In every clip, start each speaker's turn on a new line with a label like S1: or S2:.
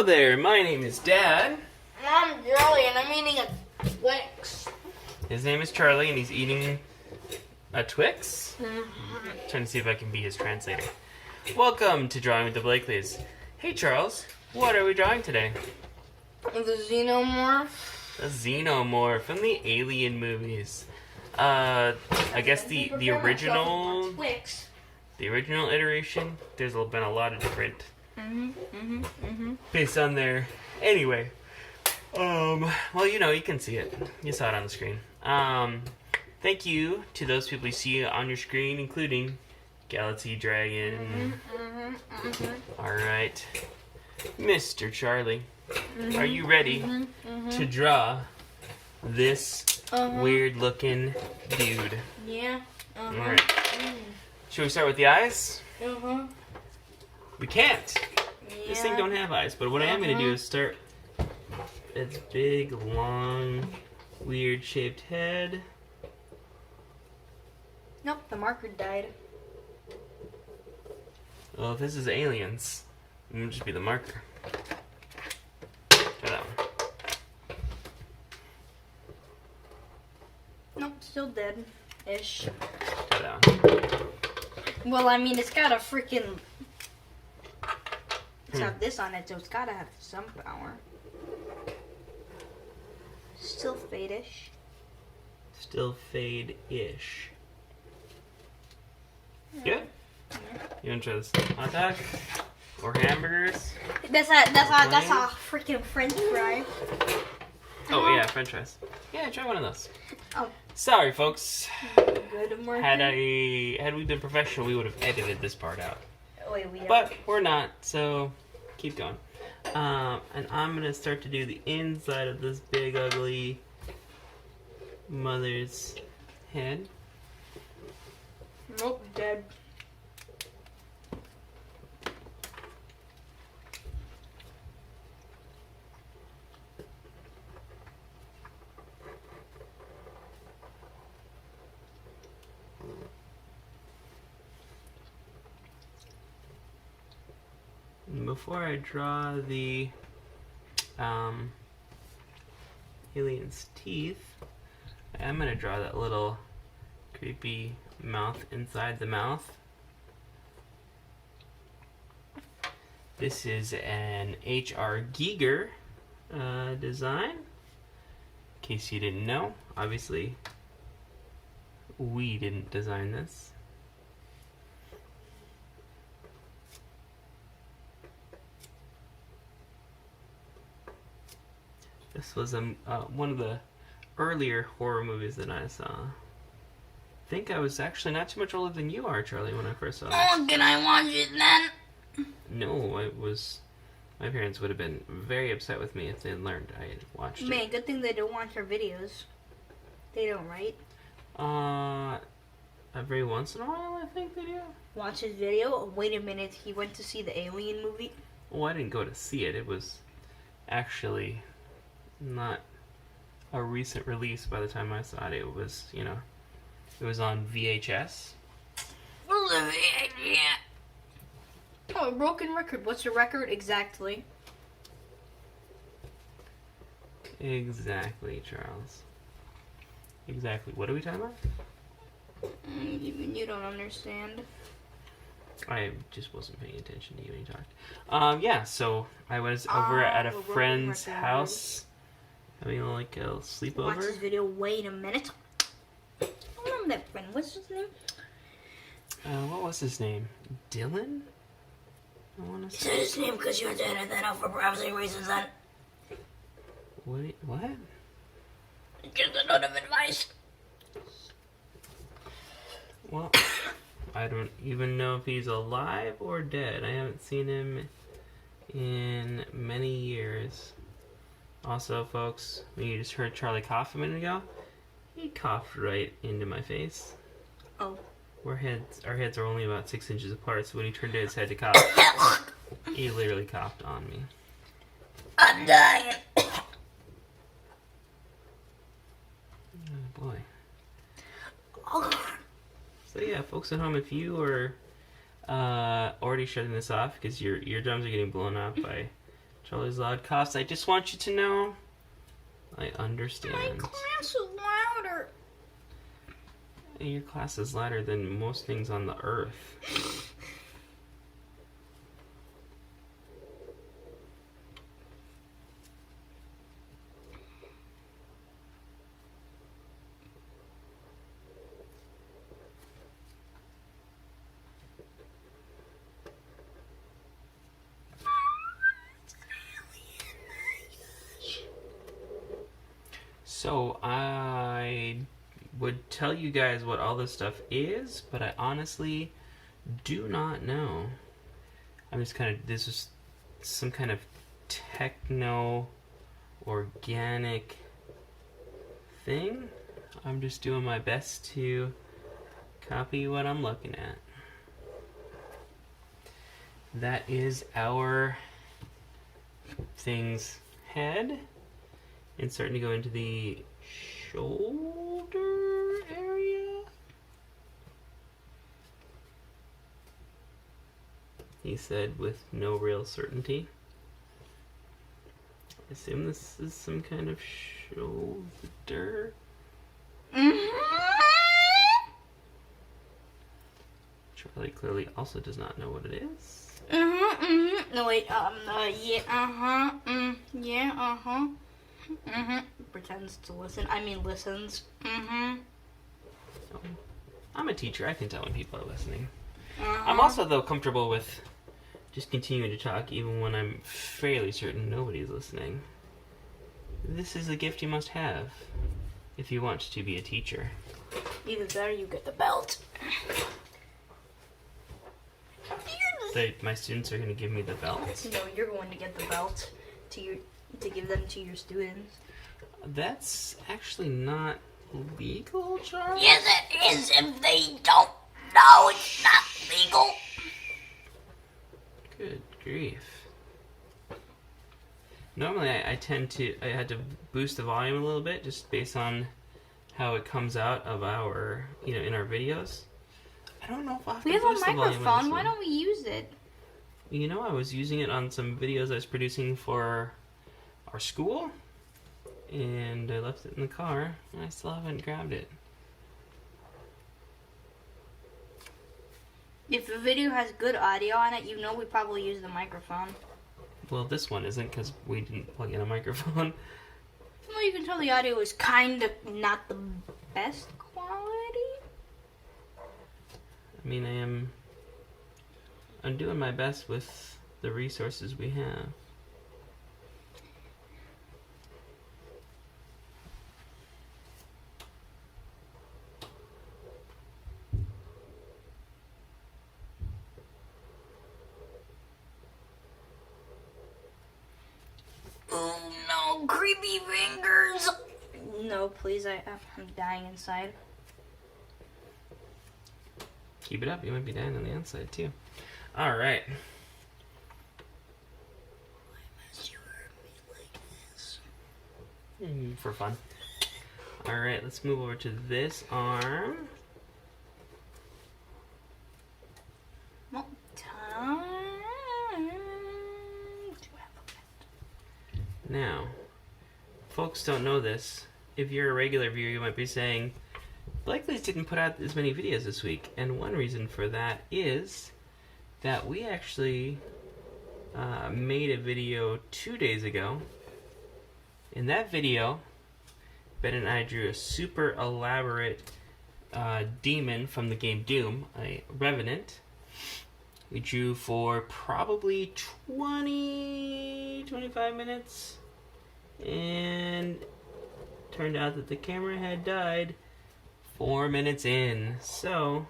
S1: Hello there, my name is Dad.
S2: I'm Charlie and I'm eating a Twix.
S1: His name is Charlie and he's eating a Twix? Trying to see if I can be his translator. Welcome to Drawing with the Blakleys. Hey Charles, what are we drawing today?
S2: The Xenomorph.
S1: A Xenomorph from the Alien movies. I guess the original...
S2: Twix.
S1: The original iteration, there's been a lot of different based on there. Anyway, well, you know, you can see it. You saw it on the screen. Thank you to those people you see on your screen, including Galaxy Dragon. Alright. Mr. Charlie, are you ready to draw this weird-looking dude?
S2: Yeah.
S1: Alright. Should we start with the eyes? We can't. This thing don't have eyes, but what I am going to do is start its big, long, weird-shaped head.
S2: Nope, the marker died.
S1: Well, if this is aliens, it would just be the marker. Try that one.
S2: Nope, still dead-ish.
S1: Try that one.
S2: Well, I mean, it's got a freaking... It's got this on it, so it's gotta have some power. Still fade-ish.
S1: Still fade-ish. Good? You want to try this hot dog? Or hamburgers?
S2: That's a freaking French fry.
S1: Oh, yeah, French fries. Yeah, try one of those.
S2: Oh.
S1: Sorry, folks.
S2: Good marker.
S1: Had we been professional, we would have edited this part out.
S2: Wait,
S1: But we're not, so keep going. And I'm gonna start to do the inside of this big, ugly mother's head.
S2: Nope, dead.
S1: Before I draw the alien's teeth, I'm going to draw that little creepy mouth inside the mouth. This is an H.R. Giger design. In case you didn't know, obviously we didn't design this. This was one of the earlier horror movies that I saw. I think I was actually not too much older than you are, Charlie, when I first saw it.
S2: Oh, can I watch it then?
S1: No, it was... My parents would have been very upset with me if they had learned I had watched it.
S2: Man, good thing they don't watch our videos. They don't, right?
S1: Every once in a while, I think they do.
S2: Watch his video? Oh, wait a minute, he went to see the Alien movie?
S1: Well, I didn't go to see it. It was actually... not a recent release by the time I saw it. It was, you know, it was on VHS.
S2: Oh, a broken record. What's the record exactly?
S1: Exactly, Charles. Exactly. What are we talking about?
S2: Even you don't understand.
S1: I just wasn't paying attention to you when you talked. Yeah, so I was over at a friend's house. Having like a sleepover.
S2: Watch this video. Wait a minute. I remember that friend. What's his name?
S1: What was his name? Dylan? I want to say.
S2: Say his name because you had to edit that out for privacy reasons. Then.
S1: What?
S2: Just a note of advice.
S1: Well, I don't even know if he's alive or dead. I haven't seen him in many years. Also, folks, when you just heard Charlie cough a minute ago, he coughed right into my face.
S2: Oh.
S1: Our heads are only about 6 inches apart, so when he turned his head to cough, he literally coughed on me.
S2: I'm dying.
S1: Oh boy. So yeah, folks at home, if you are already shutting this off because your eardrums are getting blown out by Charlie's loud coughs. I just want you to know, I
S2: My
S1: understand.
S2: class is louder.
S1: Your class is louder than most things on the earth. So I would tell you guys what all this stuff is, but I honestly do not know. I'm just this is some kind of techno organic thing. I'm just doing my best to copy what I'm looking at. That is our thing's head. And starting to go into the shoulder area. He said with no real certainty. I assume this is some kind of shoulder. Charlie clearly also does not know what it is.
S2: No wait, yeah, pretends to listen. I mean, listens.
S1: So, I'm a teacher. I can tell when people are listening. I'm also, though, comfortable with just continuing to talk even when I'm fairly certain nobody's listening. This is a gift you must have if you want to be a teacher.
S2: Either that or you get the belt.
S1: My students are going to give me the belt?
S2: No, you're going to get the belt to give them to your students.
S1: That's actually not legal, Charles?
S2: Yes, it is. If they don't know, it's not legal.
S1: Good grief. Normally, I tend to... I had to boost the volume a little bit just based on how it comes out of our... in our videos. I don't know if I'll have
S2: We
S1: to
S2: have a
S1: boost the volume on
S2: microphone.
S1: this
S2: Why
S1: one.
S2: don't we use it?
S1: I was using it on some videos I was producing for our school, and I left it in the car, and I still haven't grabbed it.
S2: If the video has good audio on it, we probably use the microphone.
S1: Well, this one isn't because we didn't plug in a microphone.
S2: Well, you can tell the audio is kind of not the best quality.
S1: I mean, I'm doing my best with the resources we have.
S2: Oh no, creepy fingers! No, please, I'm dying inside.
S1: Keep it up, you might be dying on the inside too. Alright.
S2: Why must you hurt me like this?
S1: For fun. Alright, let's move over to this arm.
S2: Well, time to have a pet.
S1: Now, folks don't know this. If you're a regular viewer, you might be saying, Blakleys didn't put out as many videos this week. And one reason for that is that we actually made a video 2 days ago. In that video, Ben and I drew a super elaborate demon from the game Doom, a Revenant. We drew for probably 25 minutes. And turned out that the camera had died 4 minutes in. So,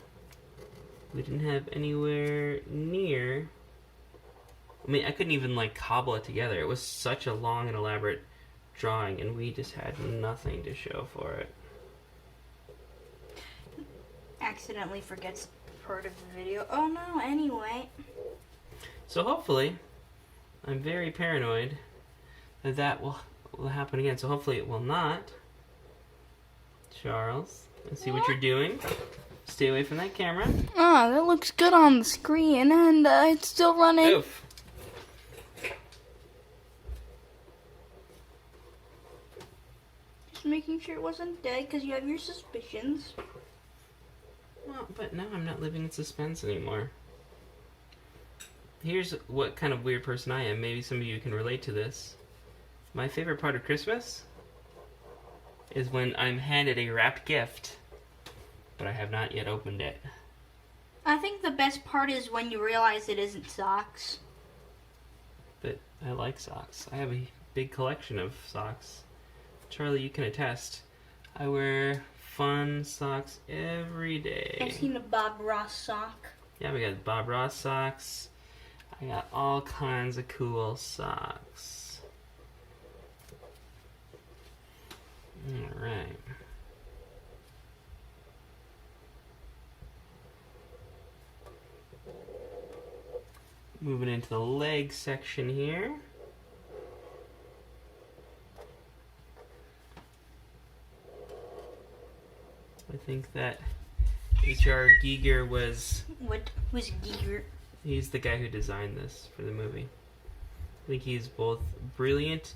S1: we didn't have anywhere near... I mean, I couldn't even, cobble it together. It was such a long and elaborate drawing, and we just had nothing to show for it.
S2: Accidentally forgets part of the video. Oh no, anyway.
S1: So hopefully, I'm very paranoid that will happen again. So hopefully it will not. Charles, let's see what you're doing. Stay away from that camera.
S2: Oh, that looks good on the screen, and it's still running.
S1: Oof.
S2: making sure it wasn't dead because you have your suspicions.
S1: Well, but now I'm not living in suspense anymore. Here's what kind of weird person I am. Maybe some of you can relate to this. My favorite part of Christmas is when I'm handed a wrapped gift, but I have not yet opened it.
S2: I think the best part is when you realize it isn't socks.
S1: But I like socks. I have a big collection of socks. Charlie, you can attest. I wear fun socks every day.
S2: I've seen a Bob Ross sock.
S1: Yeah, we got Bob Ross socks. I got all kinds of cool socks. Alright. Moving into the leg section here. I think that H.R. Giger was...
S2: Who's Giger?
S1: He's the guy who designed this for the movie. I think he's both brilliant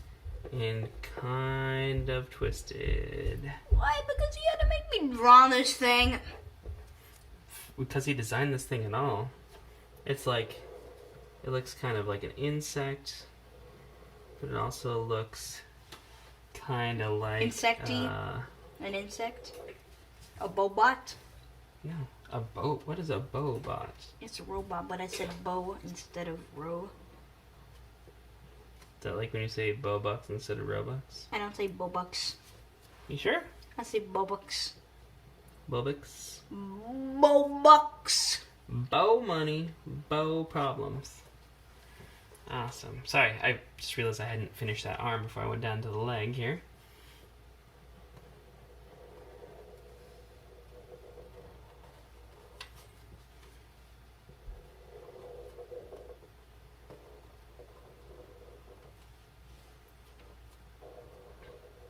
S1: and kind of twisted.
S2: Why? Because he had to make me draw this thing.
S1: Because he designed this thing and all. It's like... It looks kind of like an insect, but it also looks kind of like...
S2: Insecty? An insect? A bobot?
S1: No, a boat. What is a bobot?
S2: It's a robot, but I said bow instead of row.
S1: Is that like when you say Bobucks instead of Robux?
S2: I don't say bobucks.
S1: You sure?
S2: I say bobucks.
S1: Bobucks?
S2: Bobucks.
S1: Bow money, bow problems. Awesome. Sorry, I just realized I hadn't finished that arm before I went down to the leg here.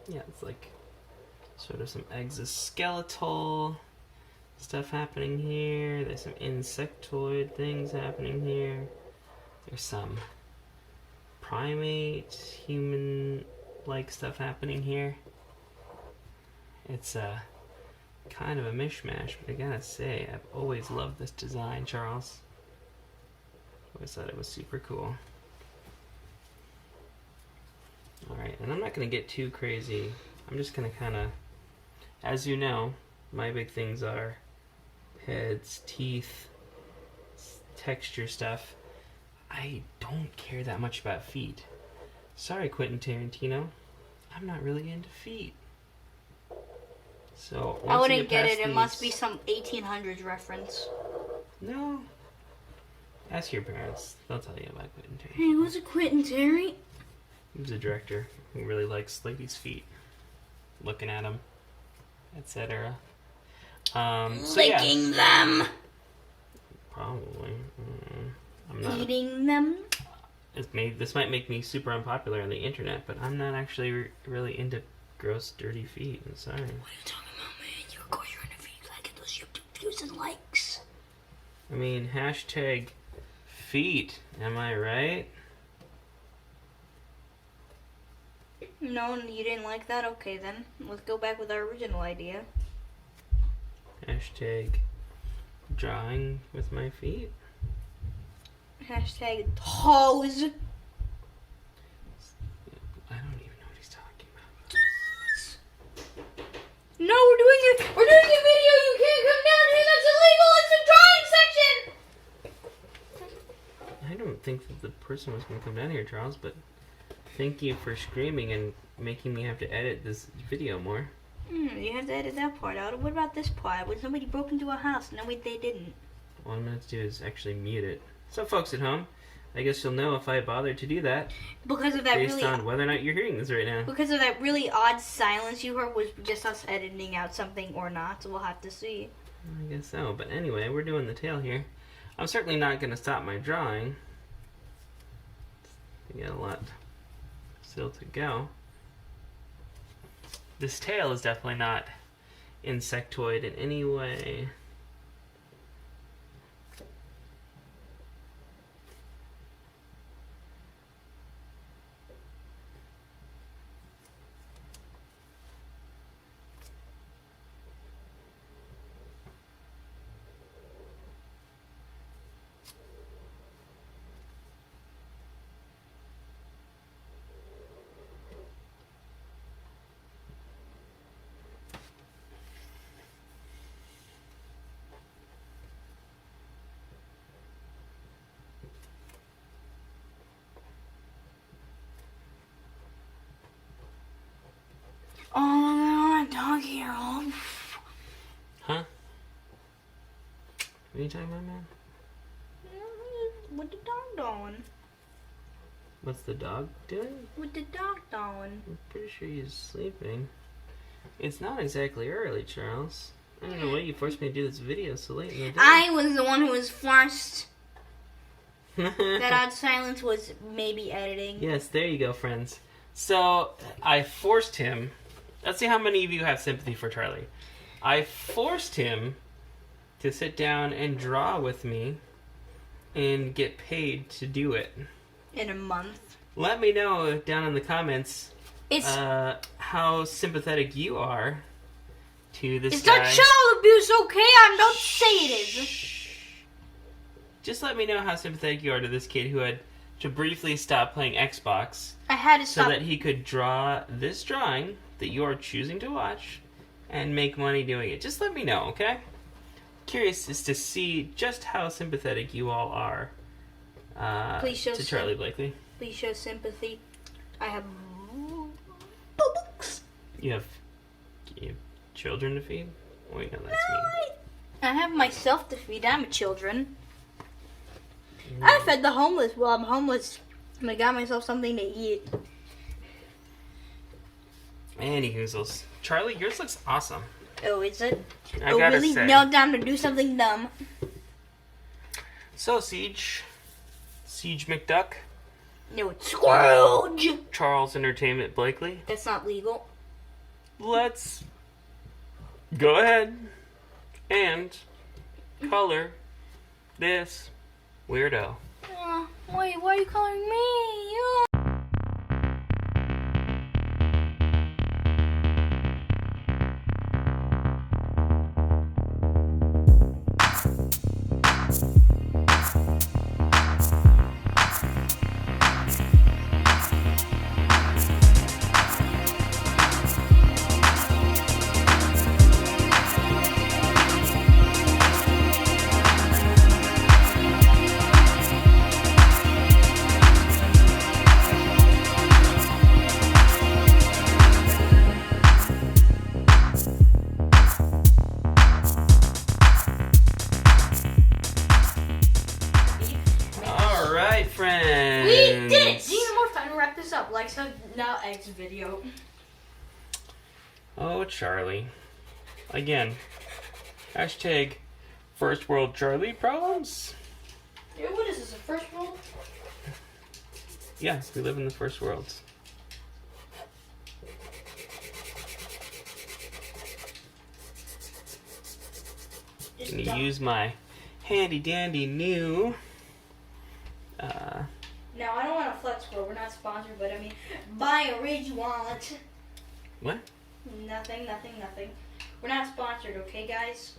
S1: Yeah, it's like sort of some exoskeletal stuff happening here. There's some insectoid things happening here. There's some primate, human-like stuff happening here. It's a kind of a mishmash, but I gotta say, I've always loved this design, Charles. Always thought it was super cool. Alright, and I'm not going to get too crazy. I'm just going to kind of, as you know, my big things are heads, teeth, texture stuff. I don't care that much about feet. Sorry, Quentin Tarantino. I'm not really into feet. So
S2: I wouldn't get it.
S1: These...
S2: It must be some 1800s reference.
S1: No. Ask your parents. They'll tell you about Quentin Tarantino.
S2: Hey, who's a Quentin Tarantino?
S1: He's a director who really likes ladies' feet, looking at them, etc.
S2: Licking them.
S1: Probably. I'm not.
S2: Eating them.
S1: This might make me super unpopular on the internet, but I'm not actually really into gross, dirty feet. I'm sorry.
S2: What are you talking about, man? You're going to feet like those YouTube views and likes.
S1: I mean, hashtag feet. Am I right?
S2: No, you didn't like that? Okay, then. Let's go back with our original idea.
S1: Hashtag drawing with my feet.
S2: Hashtag toes.
S1: I don't even know what he's talking about.
S2: No, we're doing a video. You can't come down here. That's illegal. It's a drawing section.
S1: I don't think that the person was going to come down here, Charles, but thank you for screaming and making me have to edit this video more.
S2: You have to edit that part out. What about this part? When somebody broke into a house? No, they didn't.
S1: All I'm going to do is actually mute it. So, folks at home, I guess you'll know if I bothered to do that.
S2: Because of that
S1: based on whether or not you're hearing this right now.
S2: Because of that really odd silence you heard was just us editing out something or not, so we'll have to see.
S1: I guess so. But anyway, we're doing the tail here. I'm certainly not going to stop my drawing. We got a lot still to go. This tail is definitely not insectoid in any way. What are you talking about, man?
S2: What the dog doing?
S1: What's the dog doing?
S2: What the dog doing?
S1: I'm pretty sure he's sleeping. It's not exactly early, Charles. I don't know why you forced me to do this video so late in the day.
S2: I was the one who was forced. That odd silence was maybe editing.
S1: Yes, there you go, friends. So, I forced him. Let's see how many of you have sympathy for Charlie. I forced him to sit down and draw with me and get paid to do it.
S2: In a month.
S1: Let me know down in the comments how sympathetic you are to this guy.
S2: It's not child abuse, okay? Don't say it is.
S1: Just let me know how sympathetic you are to this kid who had to briefly stop playing Xbox
S2: I had to stop.
S1: so that he could draw this drawing that you are choosing to watch and make money doing it. Just let me know, okay? Curious is to see just how sympathetic you all are
S2: Please show
S1: to Charlie Blakely.
S2: Please show sympathy. I have books.
S1: You have children to feed? Wait, no, that's me.
S2: I have myself to feed. I'm a children. I fed the homeless. Well, I'm homeless. And I got myself something to eat.
S1: Anyhoozles. Charlie, yours looks awesome.
S2: Oh, is it?
S1: I gotta
S2: really?
S1: say.
S2: Now time to do something dumb.
S1: So, Siege McDuck,
S2: No, it's Scrooge.
S1: Charles Entertainment Blakely,
S2: That's not legal.
S1: let's go ahead and color this weirdo.
S2: Wait, why are you calling me?
S1: Alright, friends.
S2: We did it! Xenomorph, time to wrap this up. Like, so now X video.
S1: Oh, Charlie. Again. Hashtag first world Charlie problems.
S2: Dude, what is this, a first world?
S1: Yes, we live in the first world. Gonna use my handy dandy new
S2: Now, I don't want to flex for, we're not sponsored, but I mean, buy a Ridge wallet.
S1: what?
S2: Nothing. We're not sponsored, okay, guys?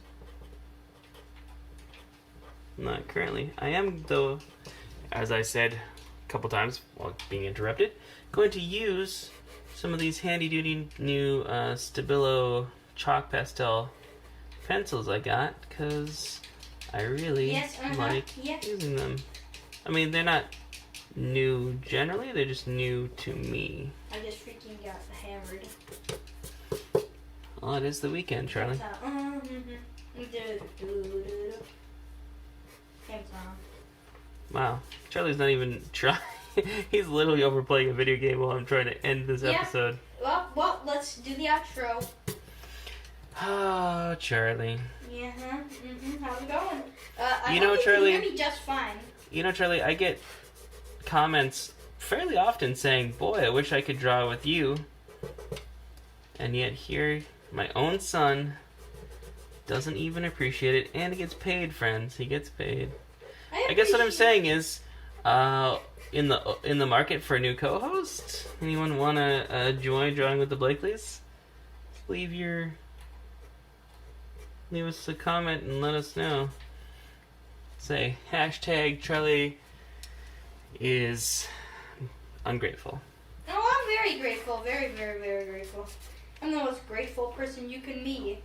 S1: Not currently. I am, though, as I said a couple times while being interrupted, going to use some of these handy-duty new Stabilo chalk pastel pencils I got, because I really like using them. I mean, they're not new generally, they're just new to me.
S2: I just freaking got hammered.
S1: Well, it is the weekend, Charlie. Wow. Charlie's not even trying. He's literally overplaying a video game while I'm trying to end this episode.
S2: Well, let's do the outro.
S1: Oh, Charlie.
S2: Yeah, how's it going?
S1: You know, Charlie,
S2: you can hear me just fine.
S1: You know, Charlie, I get comments fairly often saying, boy, I wish I could draw with you. And yet here, my own son doesn't even appreciate it, and he gets paid, friends. He gets paid. I guess what I'm saying is, in the market for a new co-host, anyone want to join Drawing with the Blakleys? Leave us a comment and let us know. Say hashtag Charlie is ungrateful.
S2: No, I'm very grateful. Very, very, very grateful. I'm the most grateful person you can meet.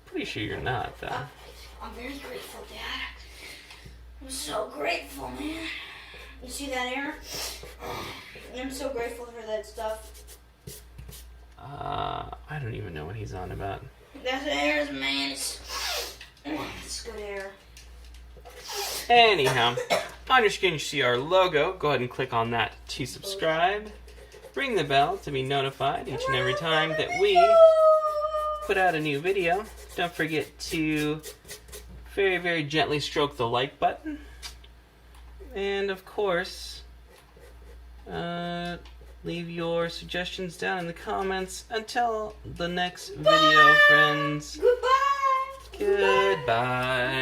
S1: Pretty sure you're not, though.
S2: I'm very grateful, Dad. I'm so grateful, man. You see that air? I'm so grateful for that stuff.
S1: I don't even know what he's on about.
S2: That's airs, man. It's good air.
S1: Anyhow, on your screen you see our logo. Go ahead and click on that to subscribe. Ring the bell to be notified each and every time that we put out a new video. Don't forget to very, very gently stroke the like button. And of course, leave your suggestions down in the comments. Until the next video, friends.
S2: Goodbye.
S1: Goodbye.